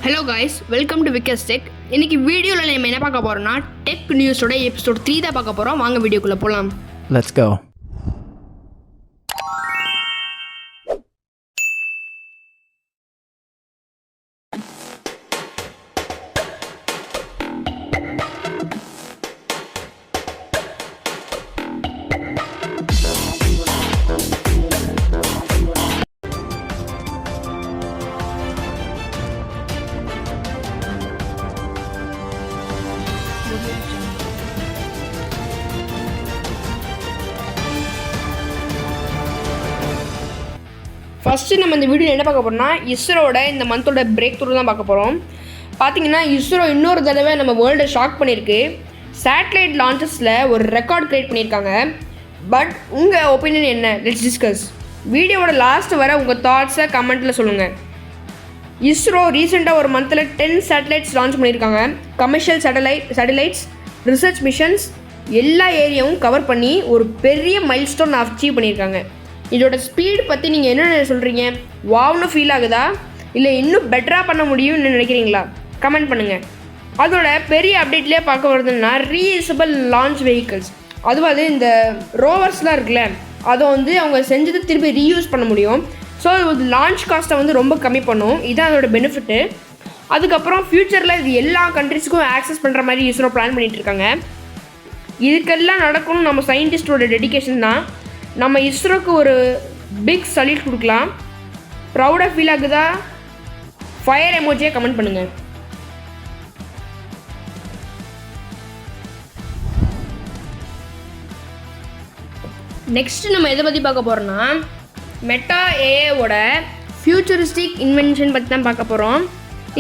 Hello guys, welcome to Vikas tech. இன்னைக்கு வீடியோவில் நம்ம என்ன பார்க்க போகிறோம்னா டெக் நியூஸோட எபிசோட் 3 தான் பார்க்க போகிறோம். வாங்க வீடியோக்குள்ளே போகலாம். Let's go. ஃபஸ்ட்டு நம்ம இந்த வீடியோ என்ன பார்க்க போகிறோம்னா இஸ்ரோட இந்த மந்தோட பிரேக் த்ரூ தான் பார்க்க போகிறோம். பார்த்தீங்கன்னா இஸ்ரோ இன்னொரு தடவை நம்ம வேர்ல்டை ஷாக் பண்ணியிருக்கு. சேட்டலைட் லான்ச்சஸில் ஒரு ரெக்கார்ட் க்ரியேட் பண்ணியிருக்காங்க. பட் உங்கள் ஒப்பீனியன் என்ன? Let's discuss. வீடியோவோட லாஸ்ட் வர உங்கள் தாட்ஸை கமெண்ட்டில் சொல்லுங்கள். இஸ்ரோ ரீசெண்டாக ஒரு மந்தில் 10 சேட்டலைட்ஸ் லான்ச் பண்ணியிருக்காங்க. கமர்ஷியல் சேட்டலைட்ஸ், ரிசர்ச் மிஷன்ஸ் எல்லா ஏரியாவும் கவர் பண்ணி ஒரு பெரிய மைல்ஸ்டோன் அச்சீவ் பண்ணியிருக்காங்க. இதோட ஸ்பீடு பற்றி நீங்கள் என்ன சொல்கிறீங்க? வாவ்னு ஃபீல் ஆகுதா, இல்லை இன்னும் பெட்டராக பண்ண முடியும்னு நினைக்கிறீங்களா? கமெண்ட் பண்ணுங்கள். அதோட பெரிய அப்டேட்லேயே பார்க்க வருதுன்னா ரீயூசபிள் லான்ச் வெஹிக்கிள்ஸ், அதுவாது இந்த ரோவர்ஸ்லாம் இருக்குல்ல, அதை அவங்க செஞ்சதை திருப்பி ரீயூஸ் பண்ண முடியும். ஸோ அது லான்ச் காஸ்ட்டை ரொம்ப கம்மி பண்ணும். இதுதான் அதோட பெனிஃபிட்டு. அதுக்கப்புறம் ஃப்யூச்சரில் இது எல்லா கண்ட்ரிஸுக்கும் ஆக்சஸ் பண்ணுற மாதிரி இஸ்ரோ பிளான் பண்ணிகிட்ருக்காங்க. இதுக்கெல்லாம் நடக்கணும் நம்ம சயின்டிஸ்டோட டெடிக்கேஷன் தான். நம்ம இஸ்ரோக்கு ஒரு பிக் சல்யூட் கொடுக்கலாம். ப்ரௌடாக ஃபீல் ஆகுதா? ஃபயர் எமோஜியை கமெண்ட் பண்ணுங்கள். நெக்ஸ்ட் நம்ம எதை பற்றி பார்க்க போகிறோன்னா மெட்டா ஏஐவோட ஃபியூச்சரிஸ்டிக் இன்வென்ஷன் பற்றி தான் பார்க்க போகிறோம்.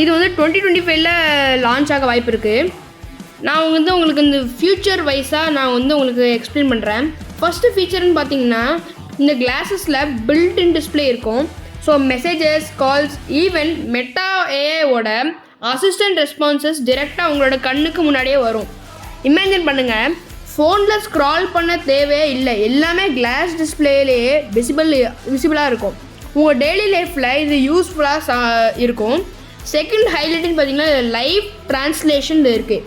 இது 2025 லான்ச் ஆக வாய்ப்பு இருக்குது. நான் உங்களுக்கு இந்த ஃப்யூச்சர் வைஸாக நான் உங்களுக்கு எக்ஸ்பிளைன் பண்ணுறேன். ஃபஸ்ட்டு ஃபீச்சர்னு பார்த்தீங்கன்னா இந்த கிளாஸஸில் பில்ட்-இன் டிஸ்பிளே இருக்கும். So messages, calls, even Meta ஏஐவோட அசிஸ்டன்ட் ரெஸ்பான்சஸ் டிரெக்டாக உங்களோட கண்ணுக்கு முன்னாடியே வரும். இமேஜின் பண்ணுங்கள், ஃபோனில் ஸ்க்ரால் பண்ண தேவையே இல்லை, எல்லாமே கிளாஸ் டிஸ்பிளேலேயே விசிபிளாக இருக்கும். உங்கள் டெய்லி லைஃப்பில் இது யூஸ்ஃபுல்லாக இருக்கும். செகண்ட் ஹைலைட்டுன்னு பார்த்தீங்கன்னா லைவ் ட்ரான்ஸ்லேஷன் இருக்குது.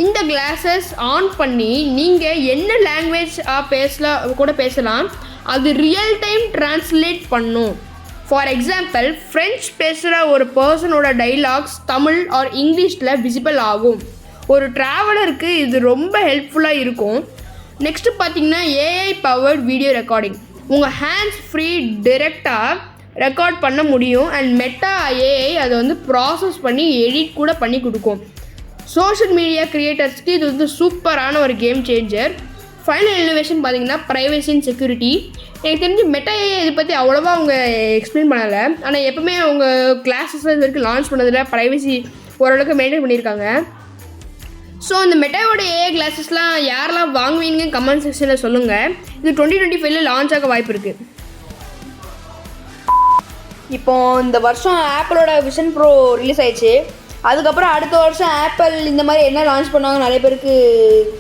இந்த கிளாஸஸ் ஆன் பண்ணி நீங்கள் என்ன லாங்குவேஜ் பேசலாம், அது ரியல் டைம் ட்ரான்ஸ்லேட் பண்ணும். ஃபார் எக்ஸாம்பிள், ஃப்ரெஞ்ச் பேசுகிற ஒரு பர்சனோட டைலாக்ஸ் தமிழ் ஆர் இங்கிலீஷில் விசிபிள் ஆகும். ஒரு ட்ராவலருக்கு இது ரொம்ப ஹெல்ப்ஃபுல்லாக இருக்கும். நெக்ஸ்ட்டு பார்த்தீங்கன்னா ஏஐ பவர்ட் வீடியோ ரெக்கார்டிங். உங்கள் ஹேண்ட்ஸ் ஃப்ரீ டிரெக்டாக ரெக்கார்ட் பண்ண முடியும். அண்ட் மெட்டா ஏஐ அதை ப்ராசஸ் பண்ணி எடிட் கூட பண்ணி கொடுக்கும். சோஷியல் மீடியா க்ரியேட்டர்ஸ்க்கு இது சூப்பரான ஒரு கேம் சேஞ்சர். ஃபைனல் இன்னோவேஷன் பார்த்தீங்கன்னா ப்ரைவசி அண்ட் செக்யூரிட்டி. எனக்கு தெரிஞ்சு மெட்டா ஏஐ இதை பற்றி அவ்வளோவா அவங்க எக்ஸ்பிளைன் பண்ணலை. ஆனால் எப்போவுமே அவங்க கிளாஸஸ் இது வரைக்கும் லான்ச் பண்ணதில் ப்ரைவசி ஓரளவுக்கு மெயின்டைன் பண்ணியிருக்காங்க. ஸோ இந்த மெட்டாவோட ஏஐ கிளாஸஸ்லாம் யாரெல்லாம் வாங்குவீங்க கமெண்ட் செக்ஷனில் சொல்லுங்கள். இது 2025 லான்ச் ஆக வாய்ப்பு இருக்குது. இப்போது இந்த வருஷம் ஆப்பிளோட விஷன் ப்ரோ ரிலீஸ் ஆயிடுச்சு. அதுக்கப்புறம் அடுத்த வருஷம் ஆப்பிள் இந்த மாதிரி என்ன லான்ச் பண்ணுவாங்க நிறைய பேருக்கு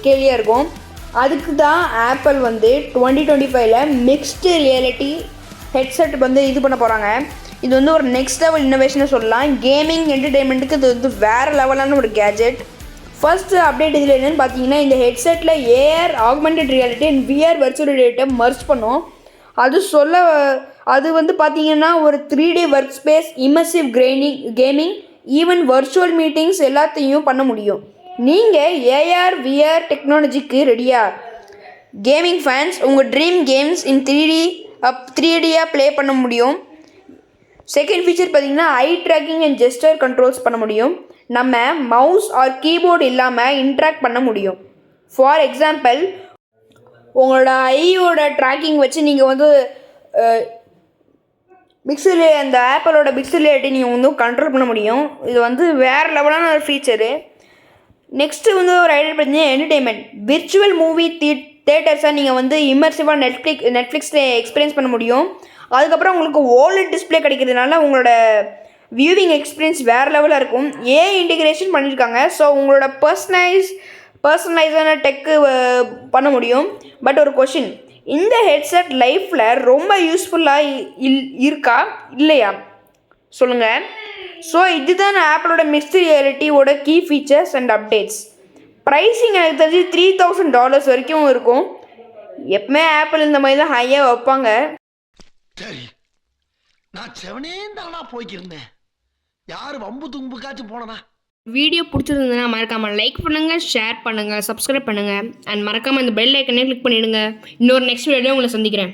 கேள்வியாக இருக்கும். அதுக்கு தான் ஆப்பிள் 2025 மிக்ஸ்டு ரியாலிட்டி ஹெட்செட் இது பண்ண போகிறாங்க. இது ஒரு நெக்ஸ்ட் லெவல் இன்னோவேஷனை சொல்லலாம். கேமிங் என்டர்டெயின்மெண்ட்டுக்கு இது வேறு லெவலான ஒரு கேஜெட். ஃபர்ஸ்ட் அப்டேட் இதில் என்னென்னு பார்த்தீங்கன்னா இந்த ஹெட்செட்டில் AR, augmented reality and VR virtual ரியாலிட்டியை மர்ஜ் பண்ணும். அது பார்த்தீங்கன்னா ஒரு 3D work space, immersive gaming, even virtual meetings எல்லாத்தையும் பண்ண முடியும். நீங்கள் ஏஆர் விஆர் டெக்னாலஜிக்கு ரெடியா? கேமிங் ஃபேன்ஸ் உங்கள் ட்ரீம் கேம்ஸ் இன் 3Dயாக ப்ளே பண்ண முடியும். செகண்ட் ஃபீச்சர் பார்த்தீங்கன்னா eye tracking and gesture controls பண்ண முடியும். நம்ம மவுஸ் ஆர் கீபோர்டு இல்லாமல் இன்ட்ராக்ட் பண்ண முடியும். ஃபார் எக்ஸாம்பிள், உங்களோட ஐயோட ட்ராக்கிங் வச்சு நீங்கள் அந்த ஆப்பிளோட பிக்சல் ரியாலிட்டி நீங்கள் கண்ட்ரோல் பண்ண முடியும். இது வேறு லெவலான ஒரு ஃபீச்சரு. நெக்ஸ்ட்டு ஒரு ஐடியா பார்த்தீங்கன்னா என்டர்டெயின்மெண்ட். விர்ச்சுவல் மூவி தேட்டர்ஸாக நீங்கள் இமர்சிவாக நெட்ஃப்ளிக்ஸில் எக்ஸ்பீரியன்ஸ் பண்ண முடியும். அதுக்கப்புறம் உங்களுக்கு ஓலட் டிஸ்பிளே கிடைக்கிறதுனால உங்களோட வியூவிங் எக்ஸ்பீரியன்ஸ் வேறு லெவலாக இருக்கும். ஏஐ இன்டிகிரேஷன் பண்ணியிருக்காங்க. ஸோ உங்களோட பர்சனலைஸான டெக்கு பண்ண முடியும். பட் ஒரு கொஷின், இந்த ஹெட்செட் லைஃப்பில் ரொம்ப யூஸ்ஃபுல்லாக இருக்கா இல்லையா சொல்லுங்கள். ஸோ இதுதான் ஆப்பிளோட மிக்ஸ்டு ரியாலிட்டியோட key features and updates. Pricing எனக்கு தெரிஞ்சு $3000 வரைக்கும் இருக்கும். எப்பவுமே ஆப்பிள் இந்த மாதிரி தான் ஹையாக வைப்பாங்க. சரி, நான் செவனே தானா போய்க்கிருந்தேன். யார் வம்பு தும்புக்காச்சும் போனனா? வீடியோ பிடிச்சிருந்ததுன்னா மறக்காமல் லைக் பண்ணுங்கள், ஷேர் பண்ணுங்கள், சப்ஸ்கிரைப் பண்ணுங்கள் அண்ட் மறக்காமல் இந்த பெல் ஐக்கனே கிளிக் பண்ணிவிடுங்க. இன்னொரு நெக்ஸ்ட் வீடியோ உங்களை சந்திக்கிறேன்.